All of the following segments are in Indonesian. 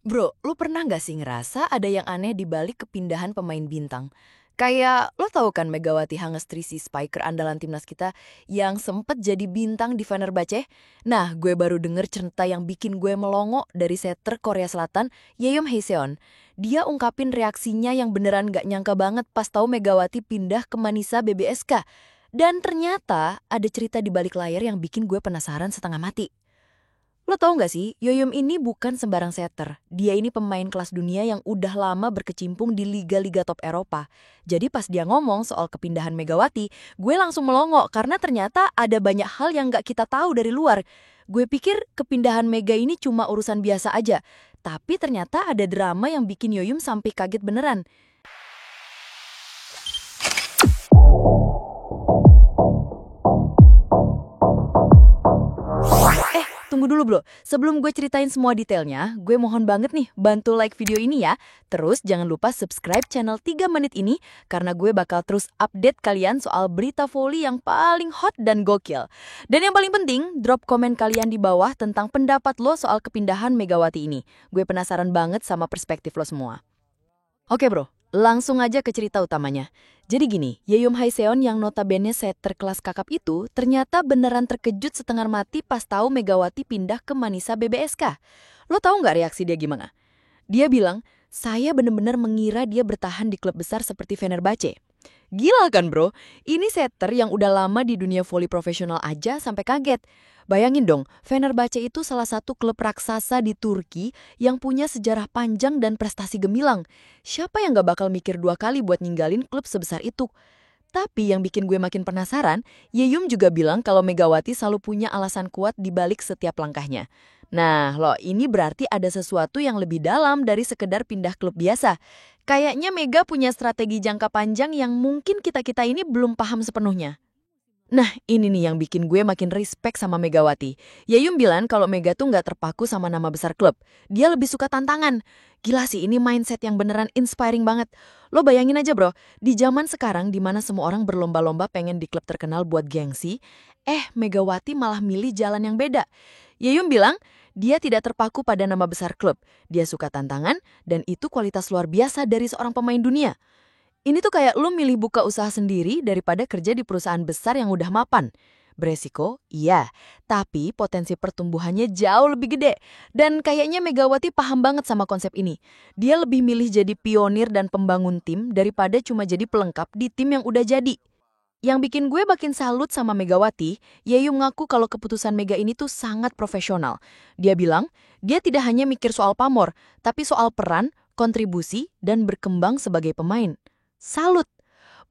Bro, lu pernah nggak sih ngerasa ada yang aneh di balik kepindahan pemain bintang? Kayak lo tahu kan Megawati Hangestrisi spiker andalan timnas kita yang sempet jadi bintang di Fenerbahce? Nah, gue baru denger cerita yang bikin gue melongo dari setter Korea Selatan, Yeom Haeseon. Dia ungkapin reaksinya yang beneran gak nyangka banget pas tahu Megawati pindah ke Manisa BBSK. Dan ternyata ada cerita di balik layar yang bikin gue penasaran setengah mati. Lo tau gak sih, Yoyom ini bukan sembarang setter. Dia ini pemain kelas dunia yang udah lama berkecimpung di liga-liga top Eropa. Jadi pas dia ngomong soal kepindahan Megawati, gue langsung melongo karena ternyata ada banyak hal yang gak kita tahu dari luar. Gue pikir kepindahan Mega ini cuma urusan biasa aja. Tapi ternyata ada drama yang bikin Yoyom sampai kaget beneran. Tunggu dulu bro, sebelum gue ceritain semua detailnya, gue mohon banget nih bantu like video ini ya. Terus jangan lupa subscribe channel 3 menit ini karena gue bakal terus update kalian soal berita volley yang paling hot dan gokil. Dan yang paling penting, drop komen kalian di bawah tentang pendapat lo soal kepindahan Megawati ini. Gue penasaran banget sama perspektif lo semua. Oke bro, langsung aja ke cerita utamanya. Jadi gini, Yeom Haeseon yang notabene setter kelas kakap itu ternyata beneran terkejut setengah mati pas tahu Megawati pindah ke Manisa BBSK. Lo tahu nggak reaksi dia gimana? Dia bilang, saya bener-bener mengira dia bertahan di klub besar seperti Fenerbahce. Gila kan bro, ini setter yang udah lama di dunia voli profesional aja sampai kaget. Bayangin dong, Fenerbahce itu salah satu klub raksasa di Turki yang punya sejarah panjang dan prestasi gemilang. Siapa yang gak bakal mikir dua kali buat ninggalin klub sebesar itu? Tapi yang bikin gue makin penasaran, Yeyum juga bilang kalau Megawati selalu punya alasan kuat di balik setiap langkahnya. Nah, loh ini berarti ada sesuatu yang lebih dalam dari sekedar pindah klub biasa. Kayaknya Mega punya strategi jangka panjang yang mungkin kita-kita ini belum paham sepenuhnya. Nah, ini nih yang bikin gue makin respect sama Megawati. Yayum bilang kalau Mega tuh nggak terpaku sama nama besar klub. Dia lebih suka tantangan. Gila sih, ini mindset yang beneran inspiring banget. Lo bayangin aja bro, di zaman sekarang di mana semua orang berlomba-lomba pengen di klub terkenal buat gengsi, Megawati malah milih jalan yang beda. Yayum bilang, dia tidak terpaku pada nama besar klub. Dia suka tantangan, dan itu kualitas luar biasa dari seorang pemain dunia. Ini tuh kayak lu milih buka usaha sendiri daripada kerja di perusahaan besar yang udah mapan. Beresiko? Iya. Tapi potensi pertumbuhannya jauh lebih gede. Dan kayaknya Megawati paham banget sama konsep ini. Dia lebih milih jadi pionir dan pembangun tim daripada cuma jadi pelengkap di tim yang udah jadi. Yang bikin gue makin salut sama Megawati, Yeyu ngaku kalau keputusan Mega ini tuh sangat profesional. Dia bilang, dia tidak hanya mikir soal pamor, tapi soal peran, kontribusi, dan berkembang sebagai pemain. Salut!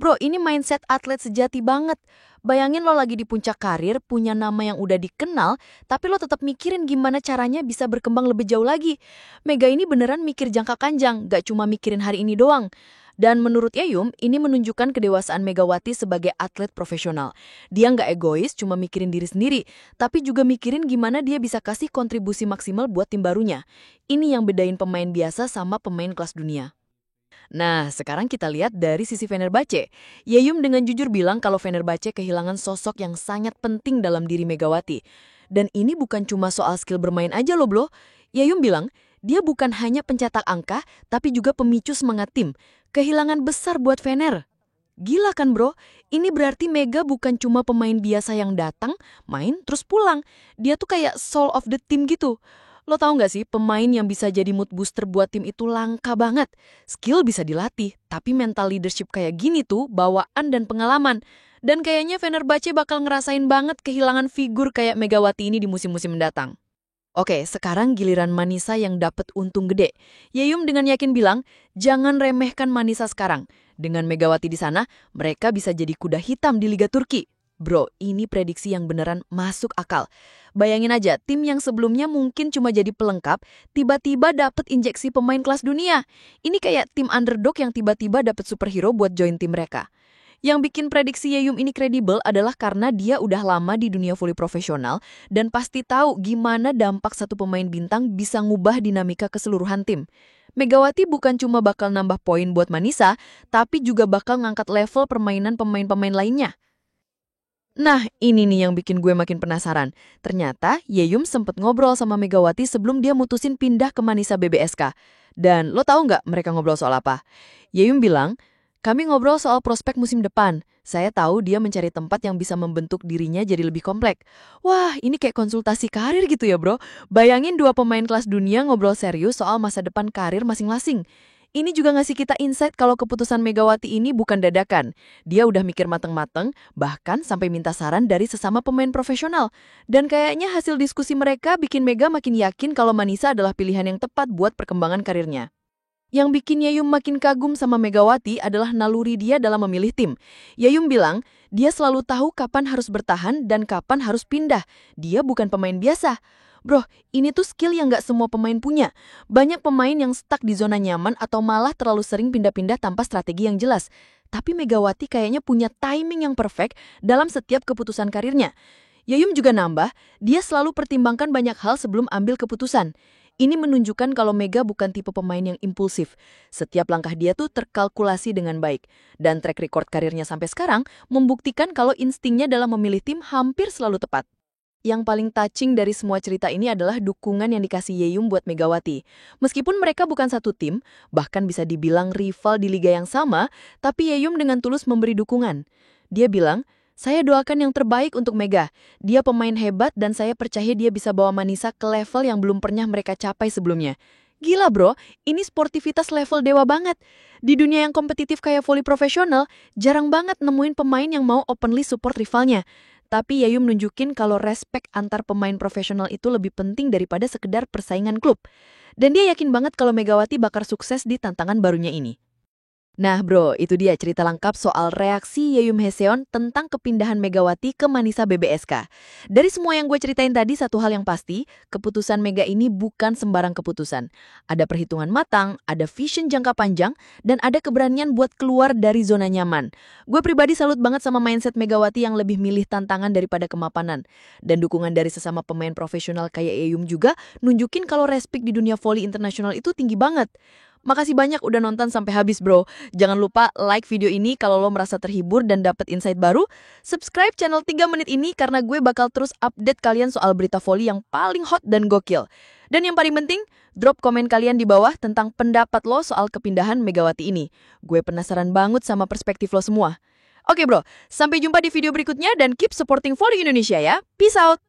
Bro, ini mindset atlet sejati banget. Bayangin lo lagi di puncak karir, punya nama yang udah dikenal, tapi lo tetap mikirin gimana caranya bisa berkembang lebih jauh lagi. Mega ini beneran mikir jangka panjang, gak cuma mikirin hari ini doang. Dan menurut Yayum, ini menunjukkan kedewasaan Megawati sebagai atlet profesional. Dia nggak egois, cuma mikirin diri sendiri, tapi juga mikirin gimana dia bisa kasih kontribusi maksimal buat tim barunya. Ini yang bedain pemain biasa sama pemain kelas dunia. Nah, sekarang kita lihat dari sisi Fenerbahce. Yeyum dengan jujur bilang kalau Fenerbahce kehilangan sosok yang sangat penting dalam diri Megawati. Dan ini bukan cuma soal skill bermain aja loh, bro. Yeyum bilang, dia bukan hanya pencetak angka, tapi juga pemicu semangat tim. Kehilangan besar buat Fener. Gila kan bro? Ini berarti Mega bukan cuma pemain biasa yang datang, main, terus pulang. Dia tuh kayak soul of the team gitu. Lo tau gak sih, pemain yang bisa jadi mood booster buat tim itu langka banget. Skill bisa dilatih, tapi mental leadership kayak gini tuh, bawaan dan pengalaman. Dan kayaknya Fenerbahce bakal ngerasain banget kehilangan figur kayak Megawati ini di musim-musim mendatang. Oke, sekarang giliran Manisa yang dapat untung gede. Yeyum dengan yakin bilang, jangan remehkan Manisa sekarang. Dengan Megawati di sana, mereka bisa jadi kuda hitam di Liga Turki. Bro, ini prediksi yang beneran masuk akal. Bayangin aja, tim yang sebelumnya mungkin cuma jadi pelengkap, tiba-tiba dapat injeksi pemain kelas dunia. Ini kayak tim underdog yang tiba-tiba dapat superhero buat join tim mereka. Yang bikin prediksi Yeyum ini kredibel adalah karena dia udah lama di dunia voli profesional dan pasti tahu gimana dampak satu pemain bintang bisa ngubah dinamika keseluruhan tim. Megawati bukan cuma bakal nambah poin buat Manisa, tapi juga bakal ngangkat level permainan pemain-pemain lainnya. Nah, ini nih yang bikin gue makin penasaran. Ternyata Yeyum sempet ngobrol sama Megawati sebelum dia mutusin pindah ke Manisa BBSK. Dan lo tahu nggak mereka ngobrol soal apa? Yeyum bilang, kami ngobrol soal prospek musim depan. Saya tahu dia mencari tempat yang bisa membentuk dirinya jadi lebih komplek. Wah, ini kayak konsultasi karir gitu ya bro. Bayangin dua pemain kelas dunia ngobrol serius soal masa depan karir masing-masing. Ini juga ngasih kita insight kalau keputusan Megawati ini bukan dadakan. Dia udah mikir mateng-mateng, bahkan sampai minta saran dari sesama pemain profesional. Dan kayaknya hasil diskusi mereka bikin Mega makin yakin kalau Manisa adalah pilihan yang tepat buat perkembangan karirnya. Yang bikin Yayum makin kagum sama Megawati adalah naluri dia dalam memilih tim. Yayum bilang, dia selalu tahu kapan harus bertahan dan kapan harus pindah. Dia bukan pemain biasa. Bro, ini tuh skill yang nggak semua pemain punya. Banyak pemain yang stuck di zona nyaman atau malah terlalu sering pindah-pindah tanpa strategi yang jelas. Tapi Megawati kayaknya punya timing yang perfect dalam setiap keputusan karirnya. Yayum juga nambah, dia selalu pertimbangkan banyak hal sebelum ambil keputusan. Ini menunjukkan kalau Mega bukan tipe pemain yang impulsif. Setiap langkah dia tuh terkalkulasi dengan baik. Dan track record karirnya sampai sekarang membuktikan kalau instingnya dalam memilih tim hampir selalu tepat. Yang paling touching dari semua cerita ini adalah dukungan yang dikasih Yeyum buat Megawati. Meskipun mereka bukan satu tim, bahkan bisa dibilang rival di liga yang sama, tapi Yeyum dengan tulus memberi dukungan. Dia bilang, saya doakan yang terbaik untuk Mega. Dia pemain hebat dan saya percaya dia bisa bawa Manisa ke level yang belum pernah mereka capai sebelumnya. Gila bro, ini sportivitas level dewa banget. Di dunia yang kompetitif kayak voli profesional, jarang banget nemuin pemain yang mau openly support rivalnya. Tapi Yayum nunjukin kalau respect antar pemain profesional itu lebih penting daripada sekedar persaingan klub. Dan dia yakin banget kalau Megawati bakal sukses di tantangan barunya ini. Nah bro, itu dia cerita lengkap soal reaksi Yeyum Heseon tentang kepindahan Megawati ke Manisa BBSK. Dari semua yang gue ceritain tadi, satu hal yang pasti, keputusan Mega ini bukan sembarang keputusan. Ada perhitungan matang, ada vision jangka panjang, dan ada keberanian buat keluar dari zona nyaman. Gue pribadi salut banget sama mindset Megawati yang lebih milih tantangan daripada kemapanan. Dan dukungan dari sesama pemain profesional kayak Yeyum juga nunjukin kalau respect di dunia voli internasional itu tinggi banget. Makasih banyak udah nonton sampai habis bro. Jangan lupa like video ini kalau lo merasa terhibur dan dapet insight baru. Subscribe channel 3 menit ini karena gue bakal terus update kalian soal berita voli yang paling hot dan gokil. Dan yang paling penting, drop komen kalian di bawah tentang pendapat lo soal kepindahan Megawati ini. Gue penasaran banget sama perspektif lo semua. Oke bro, sampai jumpa di video berikutnya dan keep supporting Voli Indonesia ya. Peace out!